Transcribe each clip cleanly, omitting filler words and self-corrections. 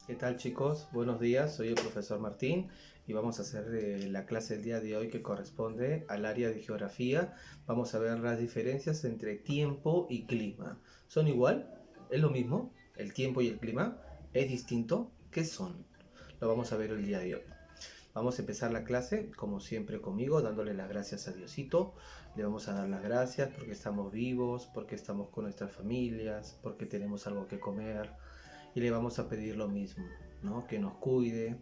¿Qué tal, chicos? Buenos días, soy el profesor Martín y vamos a hacer la clase del día de hoy que corresponde al área de geografía. Vamos a ver las diferencias entre tiempo y clima. ¿Son igual? ¿Es lo mismo? ¿El tiempo y el clima? ¿Es distinto? ¿Qué son? Lo vamos a ver el día de hoy. Vamos a empezar la clase, como siempre conmigo, dándole las gracias a Diosito. Le vamos a dar las gracias porque estamos vivos, porque estamos con nuestras familias, porque tenemos algo que comer. Y le vamos a pedir lo mismo, ¿no? Que nos cuide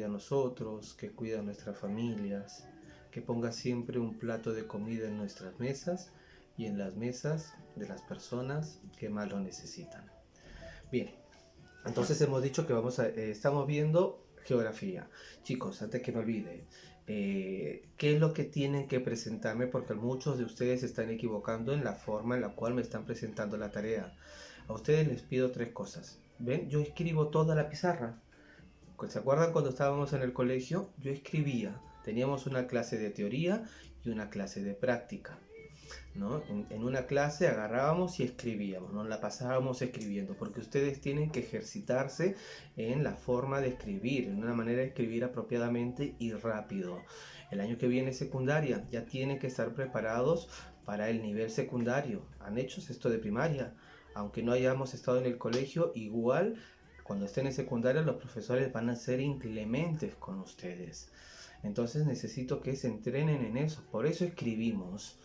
a nosotros, que cuide a nuestras familias, que ponga siempre un plato de comida en nuestras mesas y en las mesas de las personas que más lo necesitan. Bien, entonces hemos dicho que estamos viendo geografía. Chicos, antes que me olvide, ¿qué es lo que tienen que presentarme? Porque muchos de ustedes se están equivocando en la forma en la cual me están presentando la tarea. A ustedes les pido tres cosas. ¿Ven? Yo escribo toda la pizarra. ¿Se acuerdan cuando estábamos en el colegio? Yo escribía. Teníamos una clase de teoría y una clase de práctica. ¿No? En una clase agarrábamos y escribíamos, no la pasábamos escribiendo, porque ustedes tienen que ejercitarse en la forma de escribir, en una manera de escribir apropiadamente y rápido. El año que viene secundaria, ya tienen que estar preparados para el nivel secundario. ¿Han hecho esto de primaria? Aunque no hayamos estado en el colegio, igual cuando estén en secundaria los profesores van a ser inclementes con ustedes. Entonces necesito que se entrenen en eso. Por eso escribimos.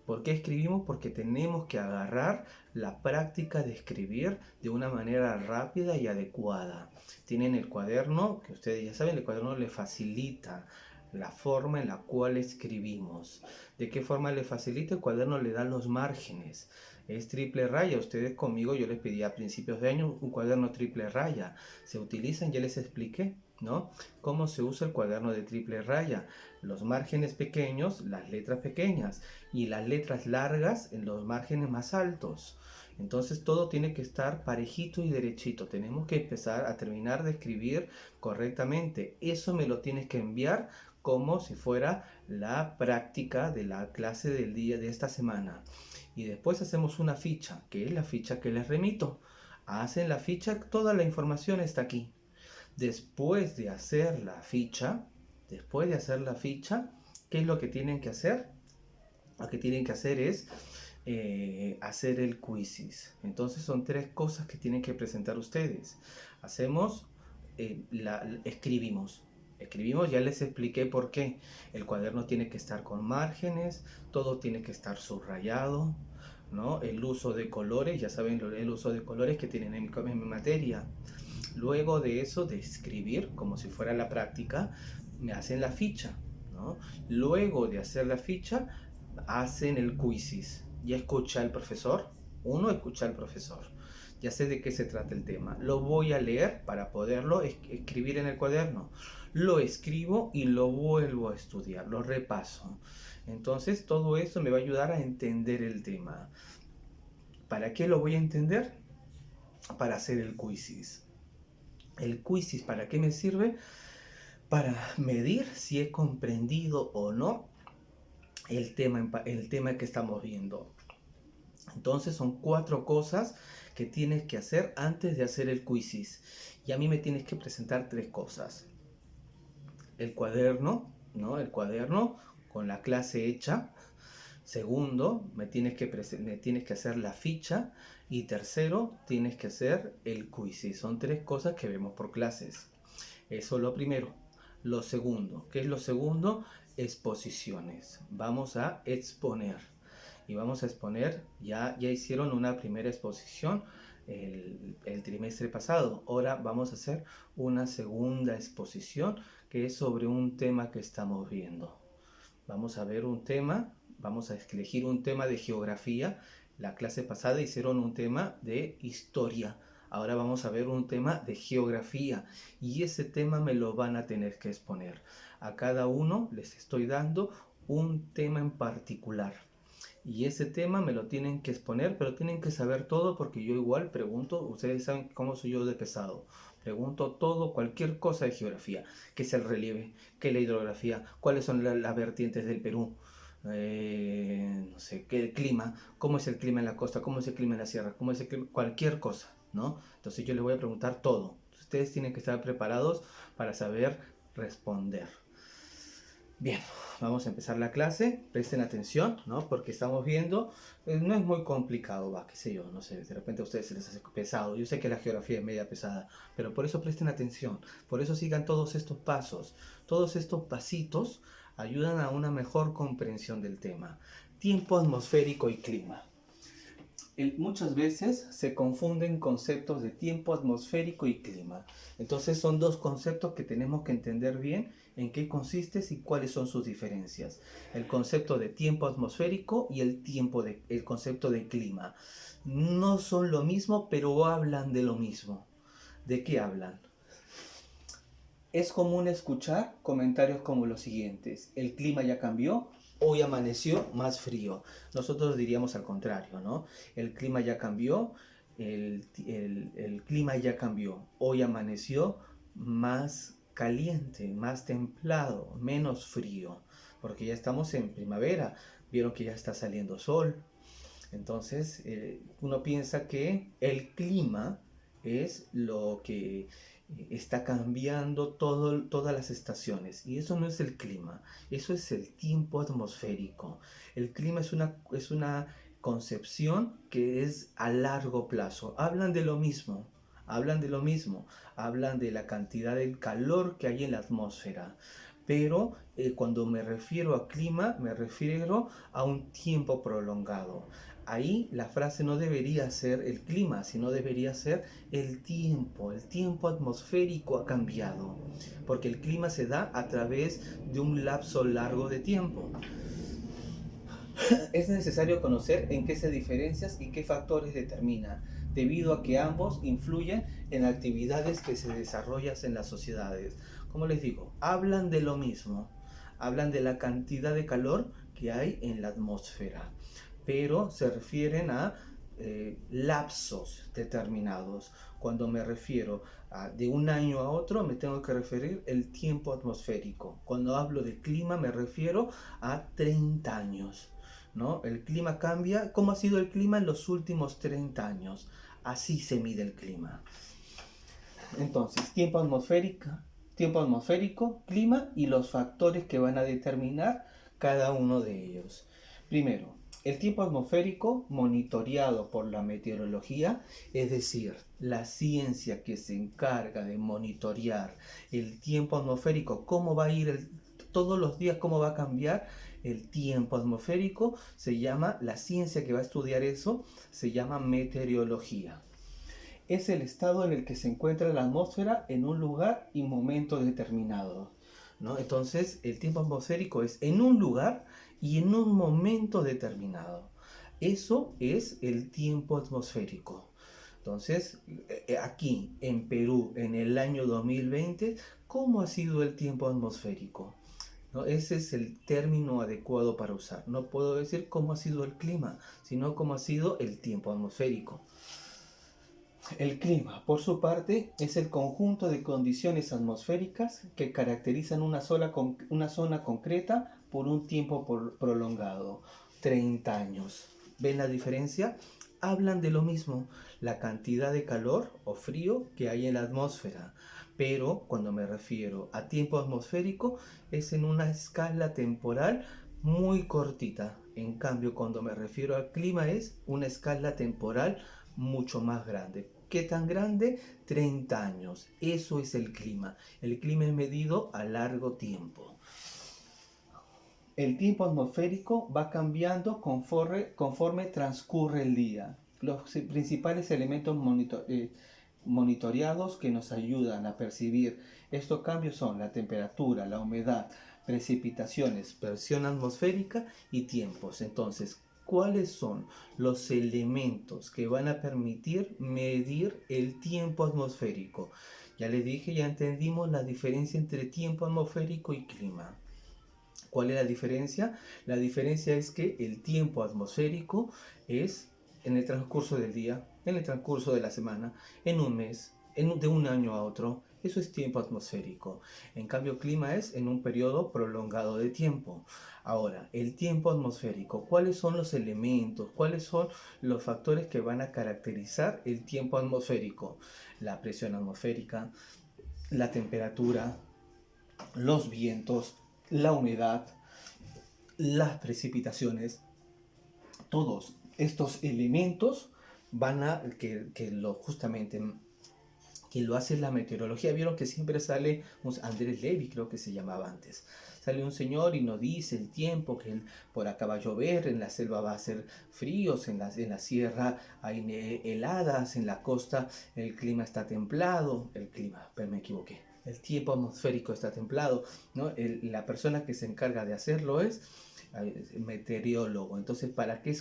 ¿Por qué escribimos? Porque tenemos que agarrar la práctica de escribir de una manera rápida y adecuada. Tienen el cuaderno, que ustedes ya saben, el cuaderno le facilita la forma en la cual escribimos. ¿De qué forma le facilita? El cuaderno le da los márgenes. Es triple raya. Ustedes conmigo yo les pedí a principios de año un cuaderno triple raya. Se utilizan, ya les expliqué, ¿no? Cómo se usa el cuaderno de triple raya. Los márgenes pequeños, las letras pequeñas y las letras largas en los márgenes más altos. Entonces todo tiene que estar parejito y derechito. Tenemos que empezar a terminar de escribir correctamente. Eso me lo tienes que enviar como si fuera la práctica de la clase del día de esta semana. Y después hacemos una ficha, que es la ficha que les remito. Hacen la ficha, toda la información está aquí. Después de hacer la ficha, después de hacer la ficha, ¿qué es lo que tienen que hacer? Lo que tienen que hacer es hacer el quizzes. Entonces son tres cosas que tienen que presentar ustedes. Hacemos, escribimos. Escribimos, ya les expliqué por qué. El cuaderno tiene que estar con márgenes, todo tiene que estar subrayado, ¿no? El uso de colores, ya saben el uso de colores que tienen en mi materia. Luego de eso, de escribir, como si fuera la práctica, me hacen la ficha, ¿no? Luego de hacer la ficha, hacen el quizzes. Ya escucha el profesor, uno escucha al profesor. Ya sé de qué se trata el tema. Lo voy a leer para poderlo escribir en el cuaderno. Lo escribo y lo vuelvo a estudiar, lo repaso. Entonces todo eso me va a ayudar a entender el tema. ¿Para qué lo voy a entender? Para hacer el quizzes. ¿El quizzes para qué me sirve? Para medir si he comprendido o no el tema que estamos viendo. Entonces son cuatro cosas que tienes que hacer antes de hacer el quizzes. Y a mí me tienes que presentar tres cosas. El cuaderno, ¿no? El cuaderno con la clase hecha. Segundo, me tienes que hacer la ficha. Y tercero, tienes que hacer el quiz. Son tres cosas que vemos por clases. Eso es lo primero. Lo segundo, ¿qué es lo segundo? Exposiciones. Vamos a exponer. Y vamos a exponer, ya hicieron una primera exposición el trimestre pasado. Ahora vamos a hacer una segunda exposición que es sobre un tema que estamos viendo. Vamos a ver un tema, vamos a elegir un tema de geografía. La clase pasada hicieron un tema de historia. Ahora vamos a ver un tema de geografía y ese tema me lo van a tener que exponer. A cada uno les estoy dando un tema en particular. Y ese tema me lo tienen que exponer, pero tienen que saber todo porque yo igual pregunto, ustedes saben cómo soy yo de pesado. Pregunto todo, cualquier cosa de geografía. ¿Qué es el relieve? ¿Qué es la hidrografía? ¿Cuáles son las vertientes del Perú? No sé, ¿qué el clima? ¿Cómo es el clima en la costa? ¿Cómo es el clima en la sierra? ¿Cómo es el clima? Cualquier cosa, ¿no? Entonces yo les voy a preguntar todo. Ustedes tienen que estar preparados para saber responder. Bien, vamos a empezar la clase. Presten atención, ¿no? Porque estamos viendo, no es muy complicado, qué sé yo, no sé, de repente a ustedes se les hace pesado. Yo sé que la geografía es media pesada, pero por eso presten atención. Por eso sigan todos estos pasos. Todos estos pasitos ayudan a una mejor comprensión del tema. Tiempo atmosférico y clima. Muchas veces se confunden conceptos de tiempo atmosférico y clima. Entonces son dos conceptos que tenemos que entender bien en qué consisten y cuáles son sus diferencias. El concepto de tiempo atmosférico y el concepto de clima. No son lo mismo, pero hablan de lo mismo. ¿De qué hablan? Es común escuchar comentarios como los siguientes: el clima ya cambió, hoy amaneció más frío. Nosotros diríamos al contrario, ¿no? El clima ya cambió, el clima ya cambió, hoy amaneció más caliente, más templado, menos frío, porque ya estamos en primavera, vieron que ya está saliendo sol. Entonces, uno piensa que el clima es lo que está cambiando todas las estaciones, y eso no es el clima, eso es el tiempo atmosférico. El clima es una concepción que es a largo plazo. Hablan de lo mismo, hablan de la cantidad de calor que hay en la atmósfera. Pero cuando me refiero a clima, me refiero a un tiempo prolongado. Ahí la frase no debería ser el clima, sino debería ser el tiempo. El tiempo atmosférico ha cambiado, porque el clima se da a través de un lapso largo de tiempo. Es necesario conocer en qué se diferencian y qué factores determinan, debido a que ambos influyen en actividades que se desarrollan en las sociedades. Como les digo, hablan de lo mismo, hablan de la cantidad de calor que hay en la atmósfera, pero se refieren a lapsos determinados. Cuando me refiero a de un año a otro, me tengo que referir el tiempo atmosférico. Cuando hablo de clima, me refiero a 30 años, ¿no? El clima cambia. ¿Cómo ha sido el clima en los últimos 30 años? Así se mide el clima. Entonces, tiempo atmosférico, clima y los factores que van a determinar cada uno de ellos. Primero, el tiempo atmosférico monitoreado por la meteorología, es decir, la ciencia que se encarga de monitorear el tiempo atmosférico, cómo va a ir todos los días, cómo va a cambiar el tiempo atmosférico, se llama, la ciencia que va a estudiar eso, se llama meteorología. Es el estado en el que se encuentra la atmósfera en un lugar y momento determinado, ¿no? Entonces, el tiempo atmosférico es en un lugar y en un momento determinado. Eso es el tiempo atmosférico. Entonces, aquí en Perú, en el año 2020, ¿cómo ha sido el tiempo atmosférico? ¿No? Ese es el término adecuado para usar. No puedo decir cómo ha sido el clima, sino cómo ha sido el tiempo atmosférico. El clima, por su parte, es el conjunto de condiciones atmosféricas que caracterizan una zona concreta por un tiempo prolongado, 30 años. ¿Ven la diferencia? Hablan de lo mismo, la cantidad de calor o frío que hay en la atmósfera, pero cuando me refiero a tiempo atmosférico es en una escala temporal muy cortita. En cambio, cuando me refiero al clima es una escala temporal mucho más grande. ¿Qué tan grande? 30 años. Eso es el clima. El clima es medido a largo tiempo. El tiempo atmosférico va cambiando conforme transcurre el día. Los principales elementos monitoreados que nos ayudan a percibir estos cambios son la temperatura, la humedad, precipitaciones, presión atmosférica y tiempos. Entonces, ¿cuáles son los elementos que van a permitir medir el tiempo atmosférico? Ya les dije, ya entendimos la diferencia entre tiempo atmosférico y clima. ¿Cuál es la diferencia? La diferencia es que el tiempo atmosférico es en el transcurso del día, en el transcurso de la semana, en un mes, de un año a otro. Eso es tiempo atmosférico. En cambio, clima es en un periodo prolongado de tiempo. Ahora, el tiempo atmosférico, ¿cuáles son los elementos? ¿Cuáles son los factores que van a caracterizar el tiempo atmosférico? La presión atmosférica, la temperatura, los vientos, la humedad, las precipitaciones. Todos estos elementos van a justamente que lo hace la meteorología. Vieron que siempre sale Andrés Levy, creo que se llamaba antes. Sale un señor y nos dice el tiempo, que por acá va a llover, en la selva va a ser fríos, en la sierra hay heladas, en la costa el clima está templado, pero me equivoqué. El tiempo atmosférico está templado, ¿no? La persona que se encarga de hacerlo es meteorólogo. Entonces,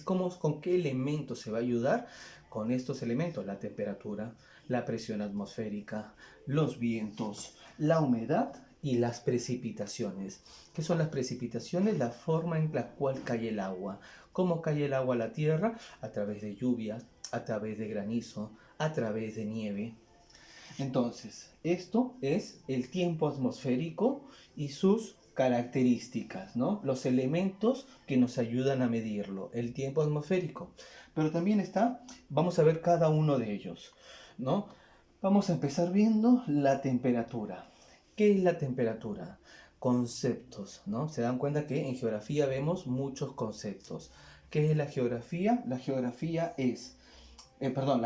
¿con qué elementos se va a ayudar? Con estos elementos: la temperatura, la presión atmosférica, los vientos, la humedad y las precipitaciones. ¿Qué son las precipitaciones? La forma en la cual cae el agua. ¿Cómo cae el agua a la tierra? A través de lluvias, a través de granizo, a través de nieve. Entonces, esto es el tiempo atmosférico y sus características, ¿no? Los elementos que nos ayudan a medirlo, el tiempo atmosférico. Pero también vamos a ver cada uno de ellos, ¿no? Vamos a empezar viendo la temperatura. ¿Qué es la temperatura? Conceptos, ¿no? Se dan cuenta que en geografía vemos muchos conceptos. ¿Qué es la geografía? La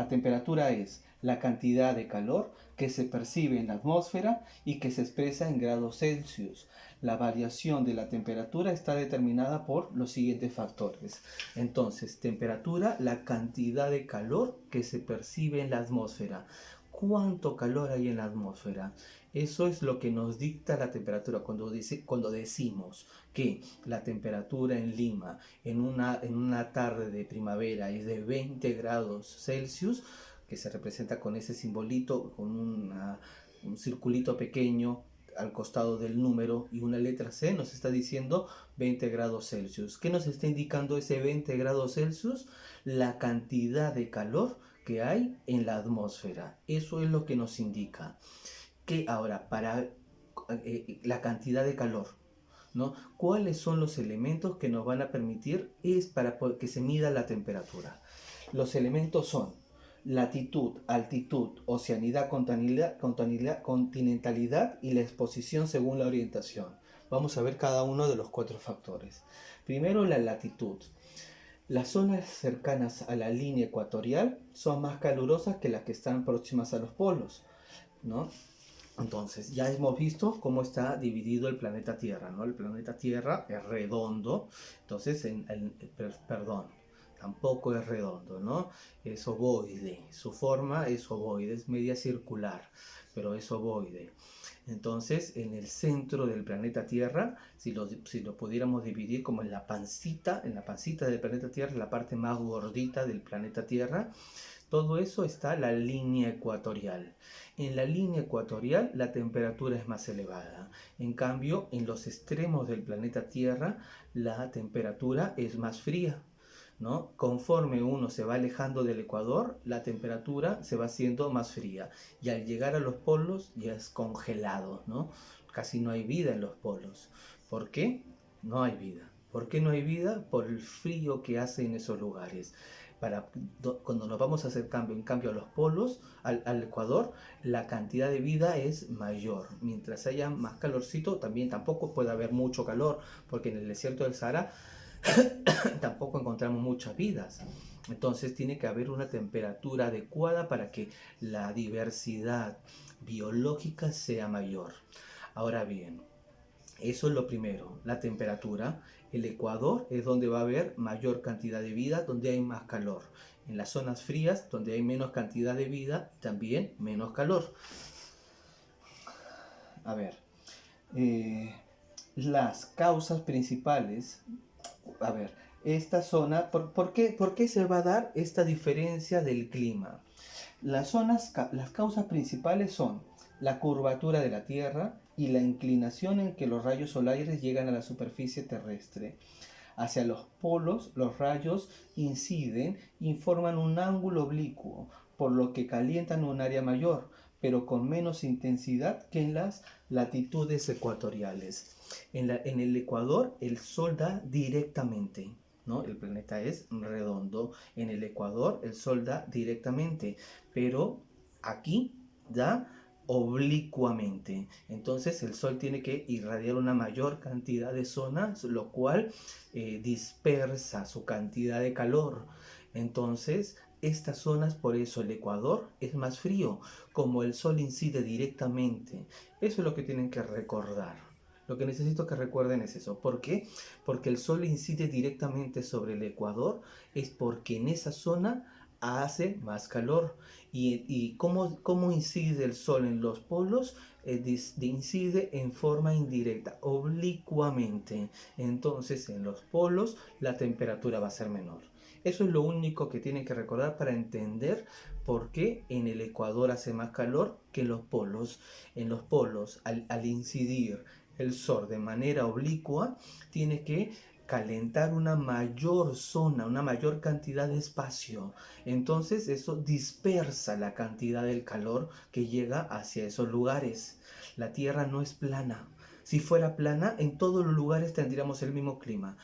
temperatura es la cantidad de calor que se percibe en la atmósfera y que se expresa en grados Celsius. La variación de la temperatura está determinada por los siguientes factores. Entonces, temperatura, la cantidad de calor que se percibe en la atmósfera. ¿Cuánto calor hay en la atmósfera? Eso es lo que nos dicta la temperatura. Cuando decimos que la temperatura en Lima en una tarde de primavera es de 20 grados Celsius, que se representa con ese simbolito, con un circulito pequeño al costado del número y una letra C, nos está diciendo 20 grados Celsius. ¿Qué nos está indicando ese 20 grados Celsius? La cantidad de calor que hay en la atmósfera. Eso es lo que nos indica. Que ahora, para la cantidad de calor, ¿no? ¿Cuáles son los elementos que nos van a permitir para que se mida la temperatura? Los elementos son latitud, altitud, oceanidad, continentalidad y la exposición según la orientación. Vamos a ver cada uno de los 4 factores. Primero, la latitud. Las zonas cercanas a la línea ecuatorial son más calurosas que las que están próximas a los polos, ¿no? Entonces, ya hemos visto cómo está dividido el planeta Tierra, ¿no? El planeta Tierra es redondo, entonces, tampoco es redondo, ¿no? Es ovoide, su forma es ovoide, es media circular, pero es ovoide. Entonces, en el centro del planeta Tierra, si lo pudiéramos dividir como en la pancita del planeta Tierra, la parte más gordita del planeta Tierra, todo eso está la línea ecuatorial. En la línea ecuatorial la temperatura es más elevada. En cambio, en los extremos del planeta Tierra la temperatura es más fría, ¿no? Conforme uno se va alejando del ecuador, la temperatura se va haciendo más fría. Y al llegar a los polos ya es congelado, ¿no? Casi no hay vida en los polos. ¿Por qué? No hay vida. ¿Por qué no hay vida? Por el frío que hace en esos lugares. Cuando nos vamos a hacer en cambio a los polos, al ecuador, la cantidad de vida es mayor. Mientras haya más calorcito, tampoco puede haber mucho calor, porque en el desierto del Sahara tampoco encontramos muchas vidas. Entonces tiene que haber una temperatura adecuada para que la diversidad biológica sea mayor. Ahora bien, eso es lo primero, la temperatura. El ecuador es donde va a haber mayor cantidad de vida, donde hay más calor. En las zonas frías, donde hay menos cantidad de vida, también menos calor. A ver, las causas principales. A ver, esta zona, ¿por qué se va a dar esta diferencia del clima? Las causas principales son la curvatura de la Tierra y la inclinación en que los rayos solares llegan a la superficie terrestre. Hacia los polos, los rayos inciden y forman un ángulo oblicuo, por lo que calientan un área mayor, pero con menos intensidad que en las latitudes ecuatoriales. En el Ecuador el Sol da directamente, ¿no? El planeta es redondo. En el Ecuador el Sol da directamente, pero aquí da oblicuamente. Entonces el Sol tiene que irradiar una mayor cantidad de zonas, lo cual dispersa su cantidad de calor. Entonces estas zonas, por eso el Ecuador es más frío, como el Sol incide directamente. Eso es lo que tienen que recordar. Lo que necesito que recuerden es eso. ¿Por qué? Porque el Sol incide directamente sobre el Ecuador, es porque en esa zona hace más calor. ¿Y cómo incide el Sol en los polos? Incide en forma indirecta, oblicuamente. Entonces en los polos la temperatura va a ser menor. Eso es lo único que tienen que recordar para entender por qué en el Ecuador hace más calor que en los polos. En los polos, al incidir el Sol de manera oblicua, tiene que calentar una mayor zona, una mayor cantidad de espacio. Entonces eso dispersa la cantidad del calor que llega hacia esos lugares. La Tierra no es plana. Si fuera plana, en todos los lugares tendríamos el mismo clima.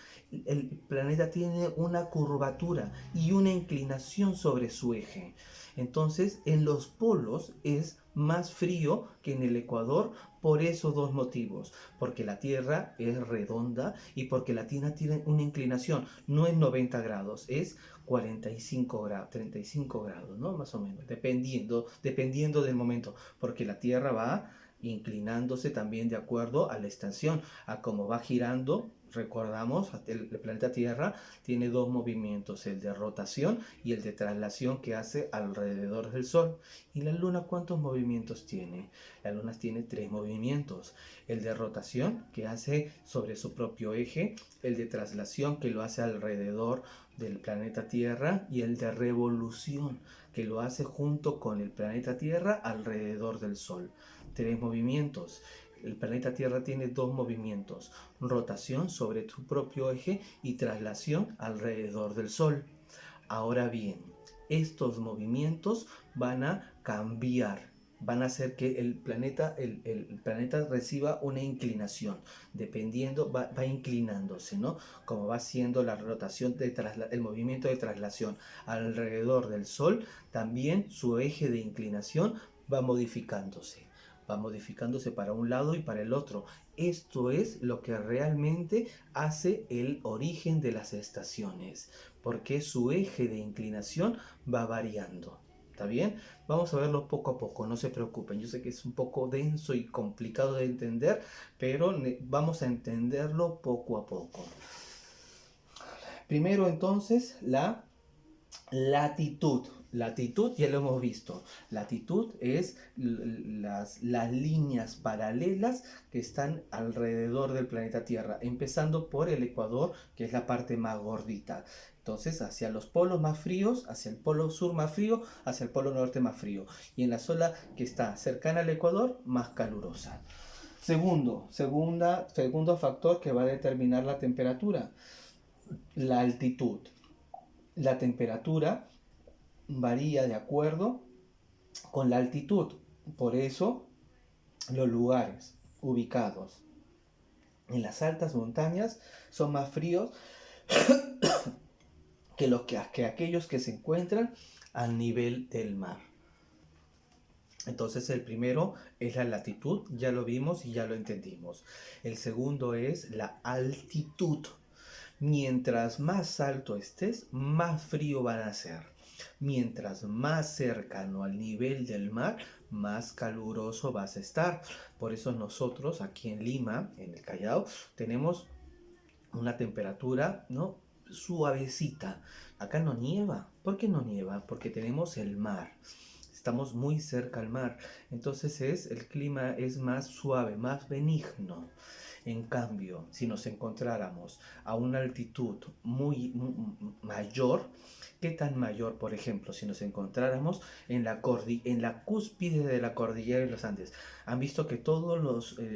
El planeta tiene una curvatura y una inclinación sobre su eje. Entonces, en los polos es más frío que en el Ecuador por esos dos motivos, porque la Tierra es redonda y porque la Tierra tiene una inclinación, no es 90 grados, es 45 grados, 35 grados, ¿no? Más o menos, dependiendo del momento, porque la Tierra va inclinándose también de acuerdo a la estación, a cómo va girando. Recordamos, el planeta Tierra tiene dos movimientos, el de rotación y el de traslación que hace alrededor del Sol. ¿Y la Luna cuántos movimientos tiene? La Luna tiene tres movimientos. El de rotación que hace sobre su propio eje, el de traslación que lo hace alrededor del planeta Tierra y el de revolución que lo hace junto con el planeta Tierra alrededor del Sol. Tres movimientos. El planeta Tierra tiene dos movimientos, rotación sobre su propio eje y traslación alrededor del Sol. Ahora bien, estos movimientos van a cambiar, van a hacer que el planeta reciba una inclinación, dependiendo, va inclinándose, ¿no? Como va haciendo la rotación, el movimiento de traslación alrededor del Sol, también su eje de inclinación va modificándose. Va modificándose para un lado y para el otro. Esto es lo que realmente hace el origen de las estaciones, porque su eje de inclinación va variando. ¿Está bien? Vamos a verlo poco a poco, no se preocupen. Yo sé que es un poco denso y complicado de entender, pero vamos a entenderlo poco a poco. Primero entonces, la latitud. Latitud ya lo hemos visto. Latitud es las líneas paralelas que están alrededor del planeta Tierra, empezando por el Ecuador, que es la parte más gordita. Entonces, hacia los polos más fríos, hacia el polo sur más frío, hacia el polo norte más frío. Y en la zona que está cercana al Ecuador, más calurosa. Segundo factor que va a determinar la temperatura, la altitud. La temperatura varía de acuerdo con la altitud. Por eso, los lugares ubicados en las altas montañas son más fríos que aquellos que se encuentran al nivel del mar. Entonces el primero es la latitud, ya lo vimos y ya lo entendimos. El segundo es la altitud. Mientras más alto estés, más frío van a ser. Mientras más cercano al nivel del mar, más caluroso vas a estar. Por eso nosotros aquí en Lima, en el Callao, tenemos una temperatura, ¿no?, suavecita. Acá no nieva. ¿Por qué no nieva? Porque tenemos el mar. Estamos muy cerca al mar. Entonces el clima es más suave, más benigno. En cambio, si nos encontráramos a una altitud muy mayor, ¿qué tan mayor? Por ejemplo, si nos encontráramos en la cúspide de la cordillera de los Andes. Han visto que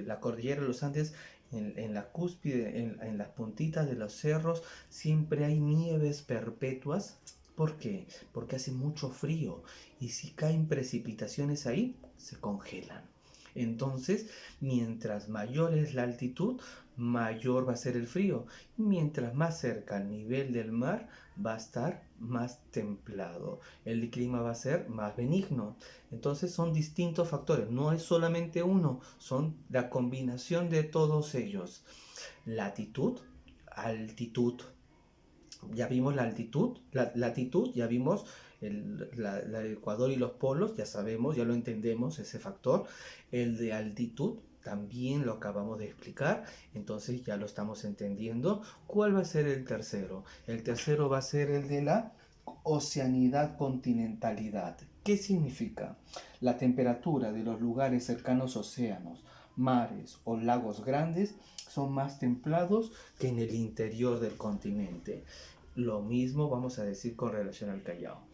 la cordillera de los Andes, en la cúspide, en las puntitas de los cerros, siempre hay nieves perpetuas. ¿Por qué? Porque hace mucho frío y si caen precipitaciones ahí, se congelan. Entonces, mientras mayor es la altitud, mayor va a ser el frío. Mientras más cerca al nivel del mar, va a estar más templado. El clima va a ser más benigno. Entonces son distintos factores, no es solamente uno, son la combinación de todos ellos. Latitud, altitud. Ya vimos la altitud, la latitud, ya vimos el Ecuador y los polos, ya sabemos, ya lo entendemos ese factor. El de altitud también lo acabamos de explicar, entonces ya lo estamos entendiendo. ¿Cuál va a ser el tercero? El tercero va a ser el de la oceanidad, continentalidad. ¿Qué significa? La temperatura de los lugares cercanos a océanos, mares o lagos grandes son más templados que en el interior del continente. Lo mismo vamos a decir con relación al Callao.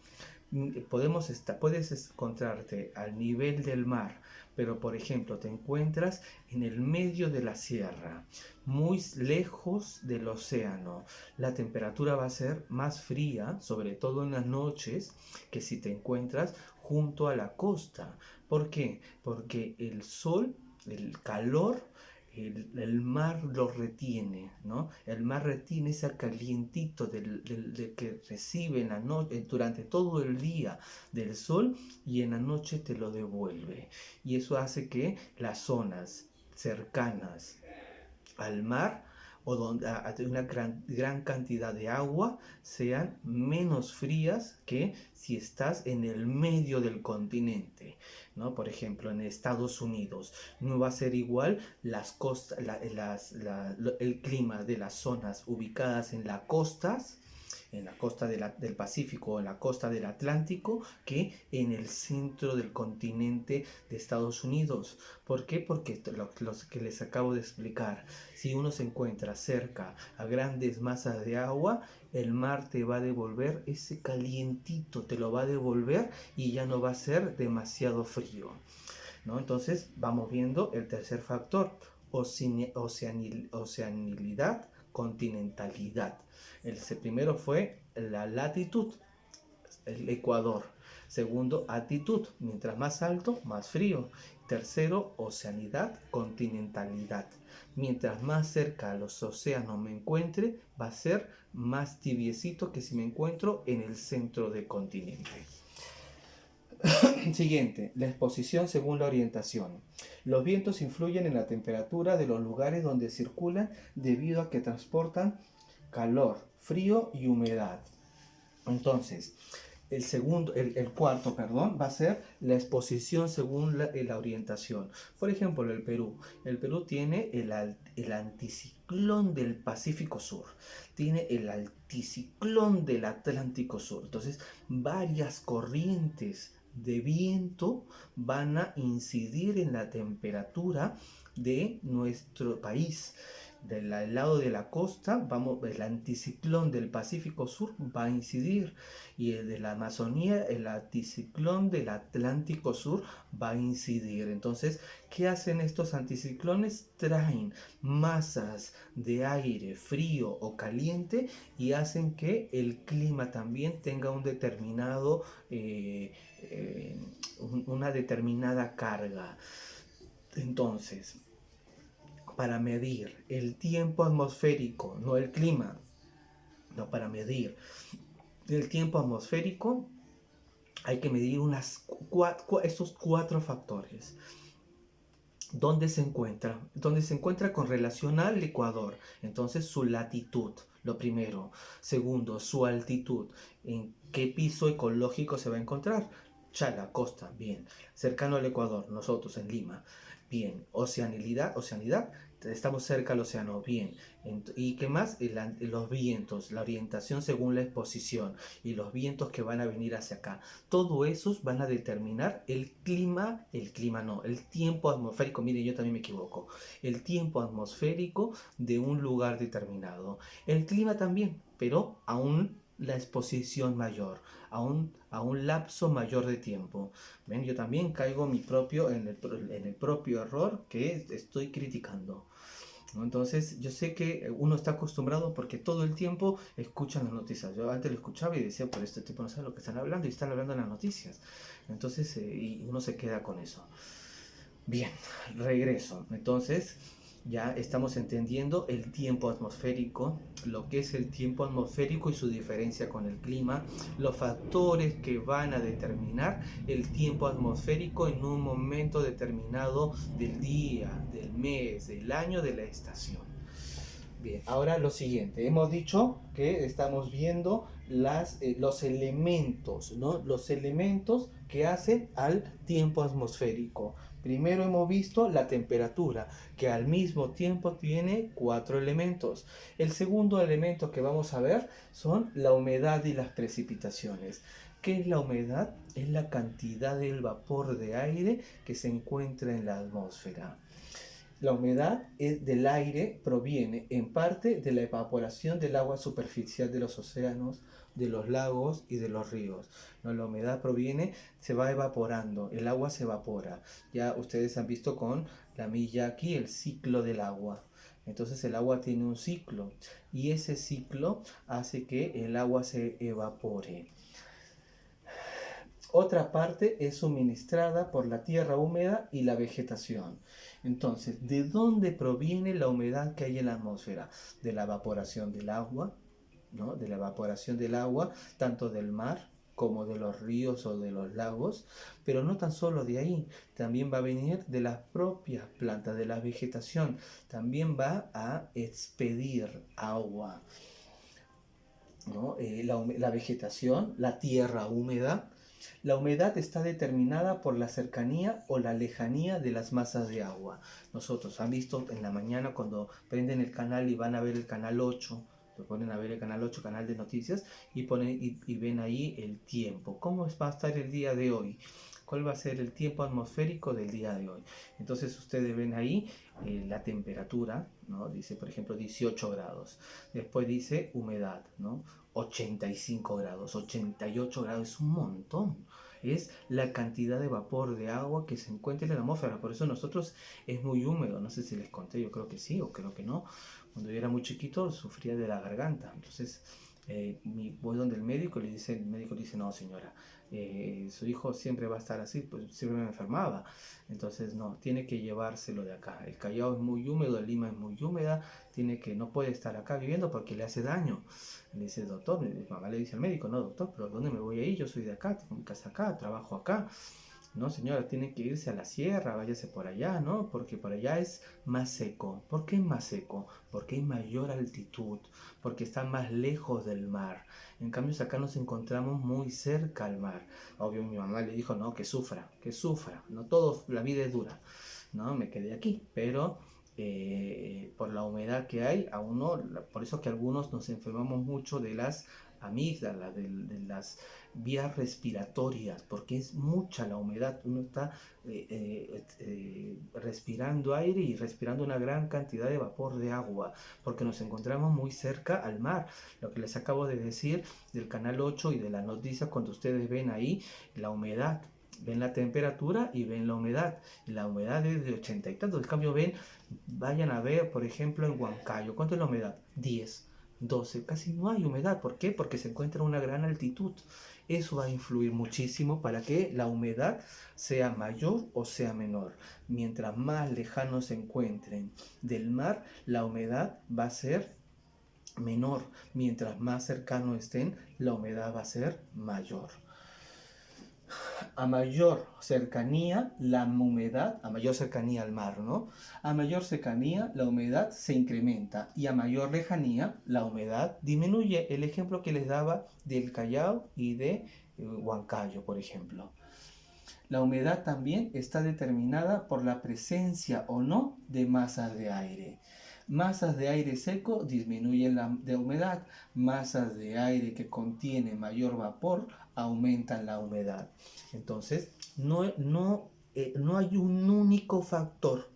Puedes encontrarte al nivel del mar, pero por ejemplo te encuentras en el medio de la sierra, muy lejos del océano. La temperatura va a ser más fría, sobre todo en las noches, que si te encuentras junto a la costa. ¿Por qué? Porque el sol, el calor, el mar lo retiene, ¿no? El mar retiene ese calientito del que recibe en la durante todo el día del sol y en la noche te lo devuelve. Y eso hace que las zonas cercanas al mar o donde hay una gran cantidad de agua sean menos frías que si estás en el medio del continente, ¿no? Por ejemplo, en Estados Unidos no va a ser igual las costas, el clima de las zonas ubicadas en la costa del Pacífico o en la costa del Atlántico, que en el centro del continente de Estados Unidos. ¿Por qué? Porque los que les acabo de explicar, si uno se encuentra cerca a grandes masas de agua, el mar te va a devolver ese calientito, te lo va a devolver y ya no va a ser demasiado frío, ¿no? Entonces vamos viendo el tercer factor, oceanilidad, continentalidad. El primero fue la latitud, el Ecuador. Segundo, altitud. Mientras más alto, más frío. Tercero, oceanidad, continentalidad. Mientras más cerca a los océanos me encuentre, va a ser más tibiecito que si me encuentro en el centro del continente. Siguiente, la exposición según la orientación. Los vientos influyen en la temperatura de los lugares donde circulan debido a que transportan calor, frío y humedad. Entonces, el cuarto, perdón, va a ser la exposición según la orientación. Por ejemplo, el Perú. El Perú tiene el anticiclón del Pacífico Sur, tiene el anticiclón del Atlántico Sur. Entonces, varias corrientes de viento van a incidir en la temperatura de nuestro país. Del lado de la costa, el anticiclón del Pacífico Sur va a incidir y el de la Amazonía, el anticiclón del Atlántico Sur va a incidir. Entonces, ¿qué hacen estos anticiclones? Traen masas de aire frío o caliente y hacen que el clima también tenga una determinada carga. Entonces, para medir el tiempo atmosférico, no el clima, no, para medir el tiempo atmosférico hay que medir esos cuatro factores. ¿Dónde se encuentra? ¿Dónde se encuentra con relación al Ecuador? Entonces su latitud, lo primero. Segundo, su altitud. ¿En qué piso ecológico se va a encontrar? Chala, costa, bien. Cercano al Ecuador, nosotros en Lima. Bien, oceanidad, estamos cerca al océano, bien. ¿Y qué más? Los vientos, la orientación según la exposición y los vientos que van a venir hacia acá. Todo esos van a determinar el tiempo atmosférico. Miren, yo también me equivoco. El tiempo atmosférico de un lugar determinado. El clima también, pero aún la exposición mayor, a un lapso mayor de tiempo. ¿Ven? Yo también caigo en el propio error que estoy criticando. ¿no? Entonces, yo sé que uno está acostumbrado porque todo el tiempo escuchan las noticias. Yo antes lo escuchaba y decía, pero este tipo no sabe lo que están hablando y están hablando en las noticias. Entonces, y uno se queda con eso. Bien, regreso. Entonces, ya estamos entendiendo el tiempo atmosférico, lo que es el tiempo atmosférico y su diferencia con el clima, los factores que van a determinar el tiempo atmosférico en un momento determinado del día, del mes, del año, de la estación. Bien, ahora lo siguiente, hemos dicho que estamos viendo los elementos, ¿no? Los elementos que hacen al tiempo atmosférico. Primero hemos visto la temperatura, que al mismo tiempo tiene 4 elementos. El segundo elemento que vamos a ver son la humedad y las precipitaciones. ¿Qué es la humedad? Es la cantidad del vapor de aire que se encuentra en la atmósfera. La humedad del aire proviene en parte de la evaporación del agua superficial de los océanos, de los lagos y de los ríos. ¿No? La humedad proviene, se va evaporando, el agua se evapora. Ya ustedes han visto con la milla aquí el ciclo del agua. Entonces el agua tiene un ciclo y ese ciclo hace que el agua se evapore. Otra parte es suministrada por la tierra húmeda y la vegetación. Entonces, ¿de dónde proviene la humedad que hay en la atmósfera? De la evaporación del agua, ¿no? De la evaporación del agua, tanto del mar como de los ríos o de los lagos, pero no tan solo de ahí, también va a venir de las propias plantas, de la vegetación, también va a expedir agua, ¿no? La vegetación, la tierra húmeda. La humedad está determinada por la cercanía o la lejanía de las masas de agua. Nosotros han visto en la mañana cuando prenden el canal y van a ver el canal 8, te ponen a ver el canal 8, canal de noticias, y ven ahí el tiempo. ¿Cómo va a estar el día de hoy? ¿Cuál va a ser el tiempo atmosférico del día de hoy? Entonces ustedes ven ahí la temperatura, ¿no? Dice, por ejemplo, 18 grados. Después dice humedad, ¿no? 85 grados, 88 grados, es un montón. Es la cantidad de vapor de agua que se encuentra en la atmósfera. Por eso nosotros es muy húmedo. No sé si les conté, yo creo que sí o creo que no. Cuando yo era muy chiquito sufría de la garganta. Entonces voy donde el médico, el médico le dice, no señora, su hijo siempre va a estar así, pues siempre me enfermaba. Entonces no, tiene que llevárselo de acá. El Callao es muy húmedo, Lima es muy húmeda, no puede estar acá viviendo porque le hace daño. Le dice, doctor, mi mamá le dice al médico, no doctor, pero ¿dónde me voy a ir? Yo soy de acá, tengo mi casa acá, trabajo acá. No, señora, tiene que irse a la sierra, váyase por allá, ¿no? Porque por allá es más seco. ¿Por qué es más seco? Porque hay mayor altitud, porque está más lejos del mar. En cambio, acá nos encontramos muy cerca al mar. Obvio, mi mamá le dijo, no, que sufra. No todo, la vida es dura. No, me quedé aquí, pero por la humedad que hay, por eso que algunos nos enfermamos mucho de las amígdalas, de las vías respiratorias, porque es mucha la humedad, uno está respirando aire y respirando una gran cantidad de vapor de agua, porque nos encontramos muy cerca al mar. Lo que les acabo de decir del canal 8 y de las noticias, cuando ustedes ven ahí la humedad, ven la temperatura y ven la humedad. La humedad es de 80 y tantos. En cambio, vayan a ver, por ejemplo, en Huancayo, ¿cuánto es la humedad? 10, 12, casi no hay humedad. ¿Por qué? Porque se encuentra a una gran altitud. Eso va a influir muchísimo para que la humedad sea mayor o sea menor. Mientras más lejanos se encuentren del mar, la humedad va a ser menor. Mientras más cercano estén, la humedad va a ser mayor. A mayor cercanía, la humedad, a mayor cercanía al mar, ¿no? A mayor cercanía, la humedad se incrementa y a mayor lejanía, la humedad disminuye. El ejemplo que les daba del Callao y de Huancayo, por ejemplo. La humedad también está determinada por la presencia o no de masas de aire. Masas de aire seco disminuyen la de humedad, masas de aire que contienen mayor vapor aumentan la humedad. Entonces, no hay un único factor,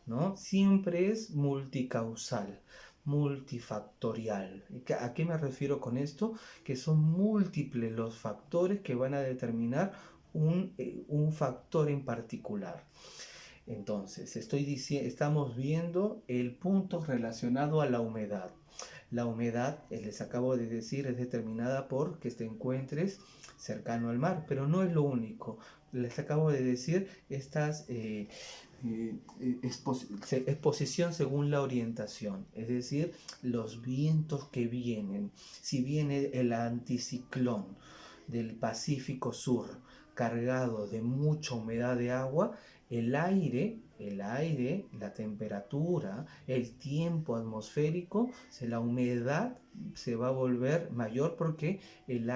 ¿no? Siempre es multicausal, multifactorial. ¿A qué me refiero con esto? Que son múltiples los factores que van a determinar un factor en particular. Entonces, estamos viendo el punto relacionado a la humedad. La humedad, les acabo de decir, es determinada por que te encuentres cercano al mar, pero no es lo único. Les acabo de decir estas exposición según la orientación, es decir, los vientos que vienen. Si viene el anticiclón del Pacífico Sur cargado de mucha humedad de agua, el aire, la temperatura, el tiempo atmosférico, la humedad se va a volver mayor porque el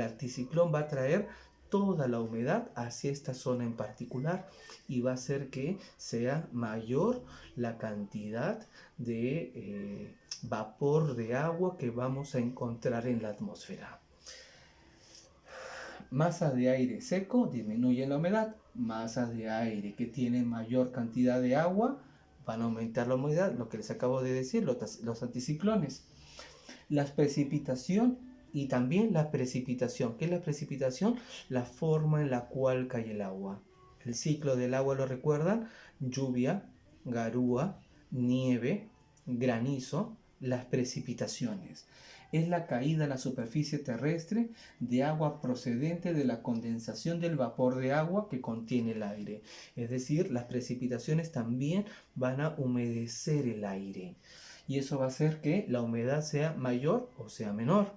anticiclón va a traer toda la humedad hacia esta zona en particular y va a hacer que sea mayor la cantidad de vapor de agua que vamos a encontrar en la atmósfera. Masas de aire seco disminuyen la humedad, masas de aire que tienen mayor cantidad de agua van a aumentar la humedad, lo que les acabo de decir, los anticiclones. La precipitación y también la precipitación. ¿Qué es la precipitación? La forma en la cual cae el agua. El ciclo del agua, ¿lo recuerdan? Lluvia, garúa, nieve, granizo, las precipitaciones. Es la caída a la superficie terrestre de agua procedente de la condensación del vapor de agua que contiene el aire. Es decir, las precipitaciones también van a humedecer el aire. Y eso va a hacer que la humedad sea mayor o sea menor.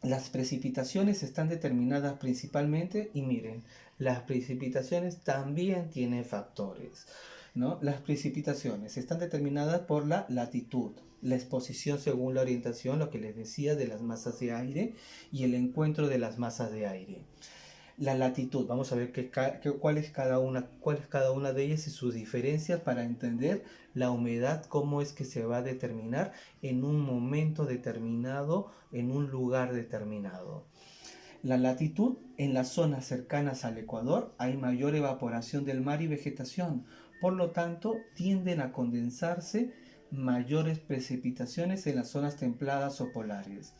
Las precipitaciones están determinadas principalmente, y miren, las precipitaciones también tienen factores, ¿no? Las precipitaciones están determinadas por la latitud, la exposición según la orientación, lo que les decía de las masas de aire y el encuentro de las masas de aire. La latitud, vamos a ver cuál es cada una de ellas y sus diferencias para entender la humedad, cómo es que se va a determinar en un momento determinado, en un lugar determinado. La latitud, en las zonas cercanas al Ecuador hay mayor evaporación del mar y vegetación, por lo tanto tienden a condensarse mayores precipitaciones en las zonas templadas o polares,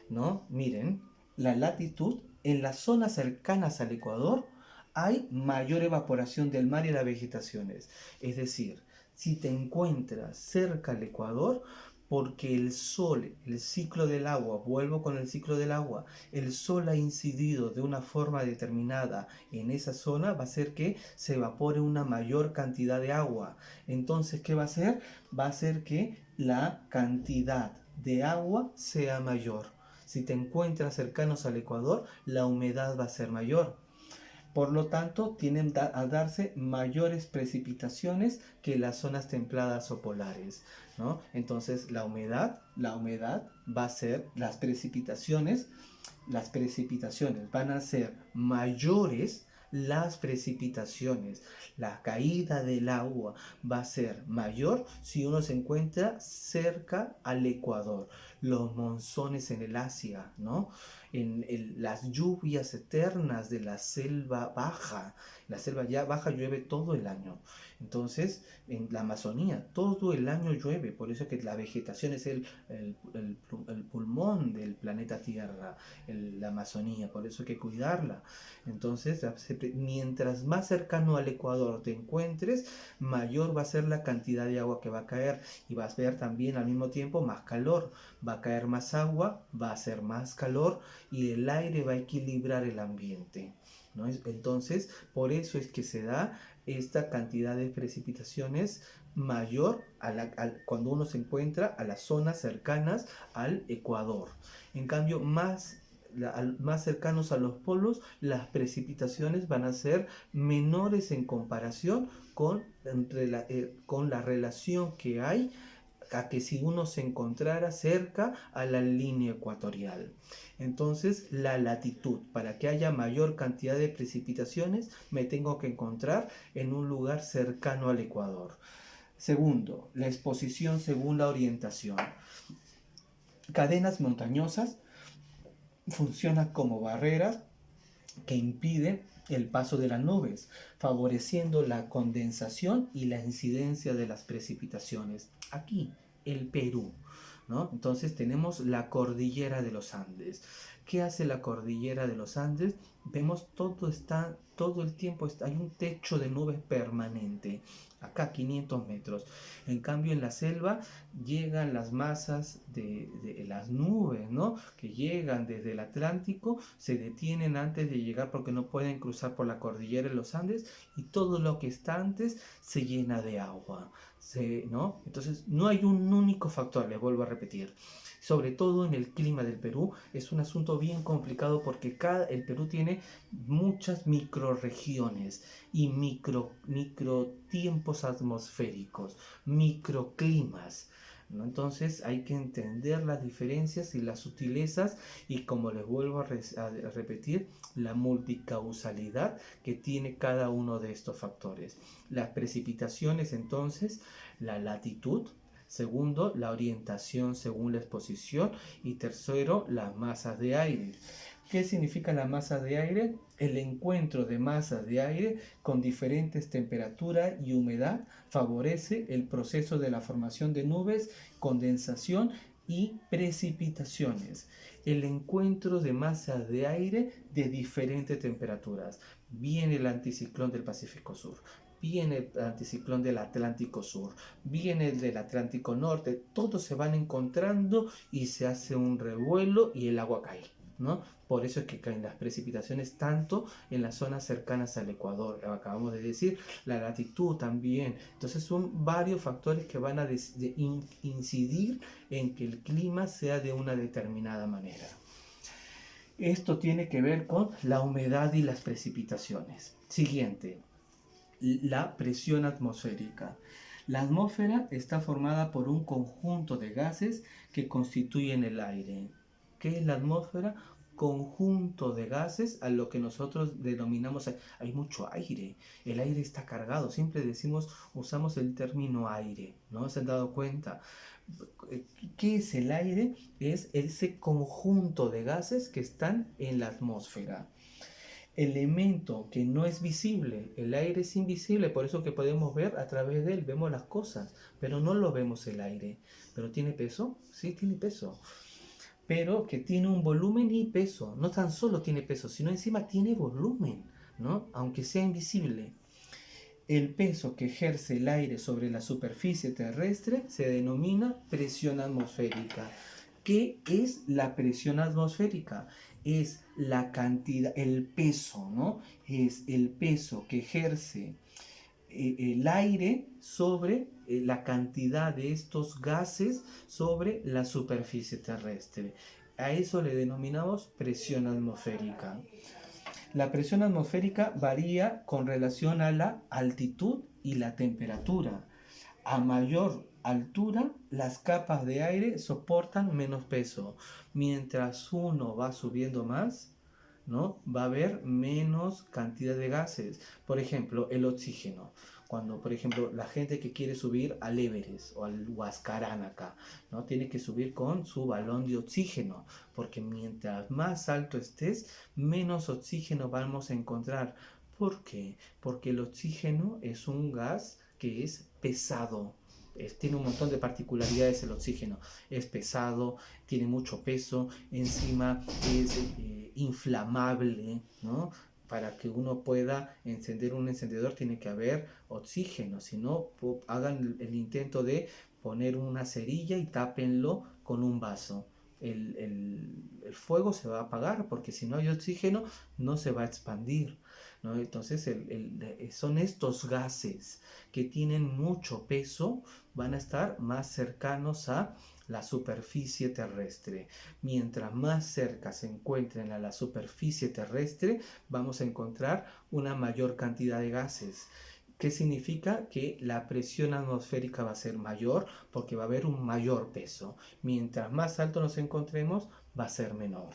¿no? Miren, la latitud, en las zonas cercanas al Ecuador hay mayor evaporación del mar y las vegetaciones. Es decir, si te encuentras cerca al Ecuador, porque el sol, el ciclo del agua, vuelvo con el ciclo del agua, el sol ha incidido de una forma determinada en esa zona, va a hacer que se evapore una mayor cantidad de agua. Entonces, ¿qué va a hacer? Va a hacer que la cantidad de agua sea mayor. Si te encuentras cercanos al Ecuador, la humedad va a ser mayor. Por lo tanto, tienen a darse mayores precipitaciones que las zonas templadas o polares, ¿no? Entonces, la humedad va a ser, las precipitaciones van a ser mayores. Las precipitaciones, la caída del agua va a ser mayor si uno se encuentra cerca al Ecuador. Los monzones en el Asia, ¿no? Las lluvias eternas de la selva baja. La selva ya baja llueve todo el año. Entonces, en la Amazonía todo el año llueve. Por eso que la vegetación es el pulmón del planeta Tierra, la Amazonía. Por eso hay que cuidarla. Entonces, mientras más cercano al Ecuador te encuentres, mayor va a ser la cantidad de agua que va a caer. Y vas a ver también al mismo tiempo más calor. Va a caer más agua, va a hacer más calor y el aire va a equilibrar el ambiente, ¿no? Entonces, por eso es que se da esta cantidad de precipitaciones mayor cuando uno se encuentra a las zonas cercanas al Ecuador. En cambio, más cercanos a los polos, las precipitaciones van a ser menores en comparación con la relación que hay a que si uno se encontrara cerca a la línea ecuatorial. Entonces, la latitud, para que haya mayor cantidad de precipitaciones, me tengo que encontrar en un lugar cercano al Ecuador. Segundo, la exposición según la orientación. Cadenas montañosas funcionan como barreras que impiden el paso de las nubes, favoreciendo la condensación y la incidencia de las precipitaciones. Aquí, el Perú, ¿no? Entonces tenemos la cordillera de los Andes. ¿Qué hace la cordillera de los Andes? Vemos todo el tiempo hay un techo de nubes permanente, acá 500 metros. En cambio en la selva llegan las masas de las nubes, ¿no? Que llegan desde el Atlántico, se detienen antes de llegar porque no pueden cruzar por la cordillera de los Andes y todo lo que está antes se llena de agua, ¿no? Entonces no hay un único factor, les vuelvo a repetir. Sobre todo en el clima del Perú es un asunto bien complicado porque el Perú tiene muchas microrregiones y microtiempos atmosféricos, microclimas, ¿no? Entonces hay que entender las diferencias y las sutilezas y, como les vuelvo a repetir, la multicausalidad que tiene cada uno de estos factores. Las precipitaciones, entonces, la latitud. Segundo, la orientación según la exposición. Y tercero, las masas de aire. ¿Qué significa la masa de aire? El encuentro de masas de aire con diferentes temperaturas y humedad favorece el proceso de la formación de nubes, condensación y precipitaciones. El encuentro de masas de aire de diferentes temperaturas. Viene el anticiclón del Pacífico Sur, viene el anticiclón del Atlántico Sur, viene el del Atlántico Norte, todos se van encontrando y se hace un revuelo y el agua cae, ¿no? Por eso es que caen las precipitaciones tanto en las zonas cercanas al Ecuador, acabamos de decir, la latitud también. Entonces son varios factores que van a incidir en que el clima sea de una determinada manera. Esto tiene que ver con la humedad y las precipitaciones. Siguiente, la presión atmosférica. La atmósfera está formada por un conjunto de gases que constituyen el aire. ¿Qué es la atmósfera? Conjunto de gases a lo que nosotros denominamos, hay mucho aire, el aire está cargado, siempre usamos el término aire, ¿no? ¿Se han dado cuenta? ¿Qué es el aire? Es ese conjunto de gases que están en la atmósfera. Elemento que no es visible, el aire es invisible, por eso que podemos ver a través de él, vemos las cosas, pero no lo vemos el aire. ¿Pero tiene peso? Sí, tiene peso, pero que tiene un volumen y peso. No tan solo tiene peso, sino encima tiene volumen, ¿no? Aunque sea invisible. El peso que ejerce el aire sobre la superficie terrestre se denomina presión atmosférica. ¿Qué es la presión atmosférica? Es la cantidad, el peso, ¿no? Es el peso que ejerce el aire sobre la cantidad de estos gases sobre la superficie terrestre. A eso le denominamos presión atmosférica. La presión atmosférica varía con relación a la altitud y la temperatura. A mayor altura, las capas de aire soportan menos peso. Mientras uno va subiendo más, ¿no? Va a haber menos cantidad de gases. Por ejemplo, el oxígeno. Cuando, por ejemplo, la gente que quiere subir al Everest o al Huascarán acá, ¿no? Tiene que subir con su balón de oxígeno, porque mientras más alto estés, menos oxígeno vamos a encontrar. ¿Por qué? Porque el oxígeno es un gas que es pesado. Tiene un montón de particularidades el oxígeno. Es pesado, tiene mucho peso, encima es inflamable, ¿no? Para que uno pueda encender un encendedor tiene que haber oxígeno, si no, hagan el intento de poner una cerilla y tápenlo con un vaso. El fuego se va a apagar porque si no hay oxígeno no se va a expandir, ¿no? Entonces son estos gases que tienen mucho peso, van a estar más cercanos a la superficie terrestre. Mientras más cerca se encuentren a la superficie terrestre, vamos a encontrar una mayor cantidad de gases. ¿Qué significa? Que la presión atmosférica va a ser mayor porque va a haber un mayor peso. Mientras más alto nos encontremos, va a ser menor.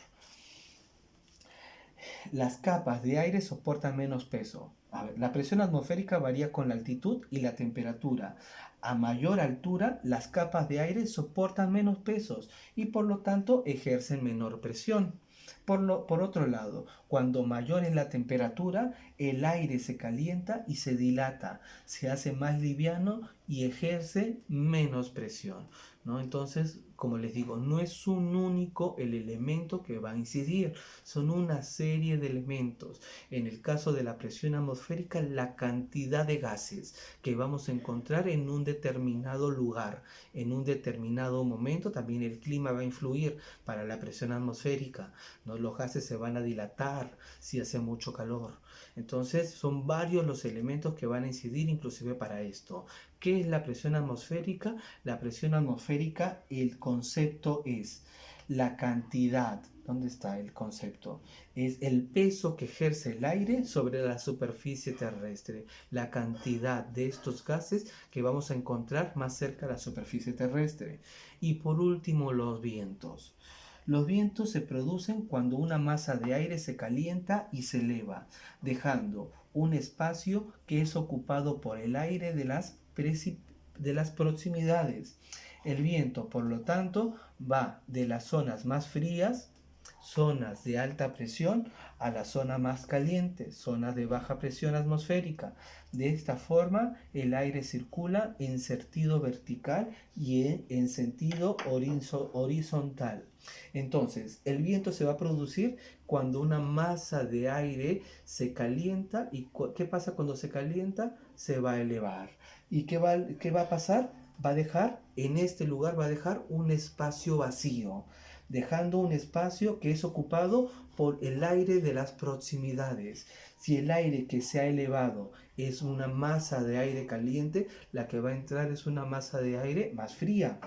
Las capas de aire soportan menos peso. A ver, la presión atmosférica varía con la altitud y la temperatura. A mayor altura, las capas de aire soportan menos pesos y por lo tanto ejercen menor presión. Por otro lado, cuando mayor es la temperatura, el aire se calienta y se dilata, se hace más liviano y ejerce menos presión, ¿no? Entonces, como les digo, no es un único el elemento que va a incidir, son una serie de elementos. En el caso de la presión atmosférica, la cantidad de gases que vamos a encontrar en un determinado lugar, en un determinado momento. También el clima va a influir para la presión atmosférica, ¿no? Los gases se van a dilatar si hace mucho calor. Entonces son varios los elementos que van a incidir inclusive para esto. ¿Qué es la presión atmosférica? La presión atmosférica, el concepto es la cantidad. ¿Dónde está el concepto? Es el peso que ejerce el aire sobre la superficie terrestre, la cantidad de estos gases que vamos a encontrar más cerca de la superficie terrestre. Y por último, los vientos. Los vientos se producen cuando una masa de aire se calienta y se eleva, dejando un espacio que es ocupado por el aire de las proximidades. El viento, por lo tanto, va de las zonas más frías, zonas de alta presión, a la zona más caliente, zonas de baja presión atmosférica. De esta forma, el aire circula en sentido vertical y en sentido horizontal. Entonces, el viento se va a producir cuando una masa de aire se calienta. ¿Y qué pasa cuando se calienta? Se va a elevar. ¿Y qué va a pasar? Va a dejar, en este lugar va a dejar un espacio vacío, dejando un espacio que es ocupado por el aire de las proximidades. Si el aire que se ha elevado es una masa de aire caliente, la que va a entrar es una masa de aire más fría.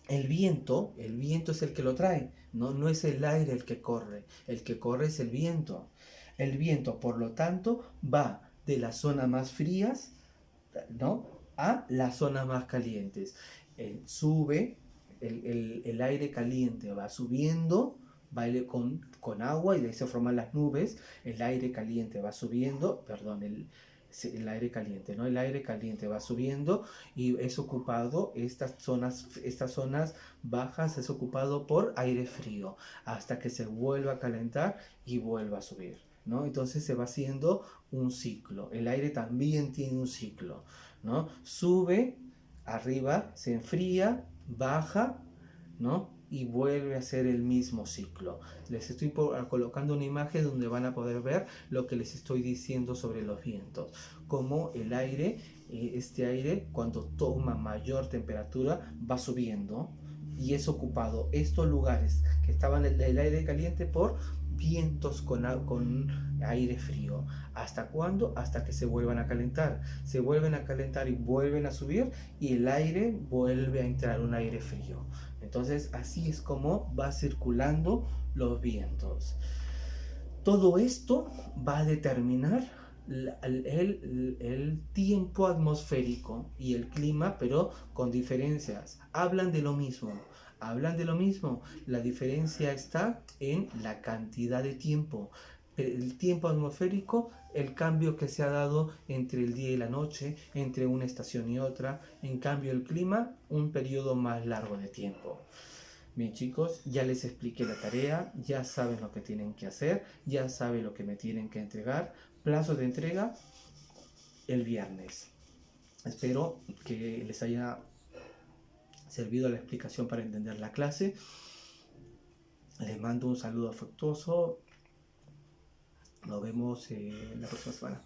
El viento es el que lo trae, no es el aire el que corre es el viento. El viento, por lo tanto, va de las zonas más frías, ¿no?, a las zonas más calientes. Sube, el aire caliente va subiendo, va con agua y de ahí se forman las nubes. El aire caliente va subiendo, perdón, el aire caliente, ¿no? El aire caliente va subiendo y es ocupado, estas zonas bajas es ocupado por aire frío hasta que se vuelva a calentar y vuelva a subir, ¿no? Entonces se va haciendo un ciclo. El aire también tiene un ciclo, ¿no? Sube, arriba se enfría, baja, ¿no?, y vuelve a hacer el mismo ciclo. Les estoy colocando una imagen donde van a poder ver lo que les estoy diciendo sobre los vientos. Como el aire, este aire, cuando toma mayor temperatura, va subiendo y es ocupado estos lugares que estaban en el aire caliente por vientos con aire frío. ¿Hasta cuándo? Hasta que se vuelvan a calentar. Se vuelven a calentar y vuelven a subir y el aire vuelve a entrar, un aire frío. Entonces así es como va circulando los vientos. Todo esto va a determinar el tiempo atmosférico y el clima, pero con diferencias. Hablan de lo mismo. La diferencia está en la cantidad de tiempo. El tiempo atmosférico, el cambio que se ha dado entre el día y la noche, entre una estación y otra. En cambio, el clima, un periodo más largo de tiempo. Bien, chicos, ya les expliqué la tarea, ya saben lo que tienen que hacer, ya saben lo que me tienen que entregar. Plazo de entrega el viernes. Espero que les haya servido la explicación para entender la clase. Les mando un saludo afectuoso. Nos vemos la próxima semana.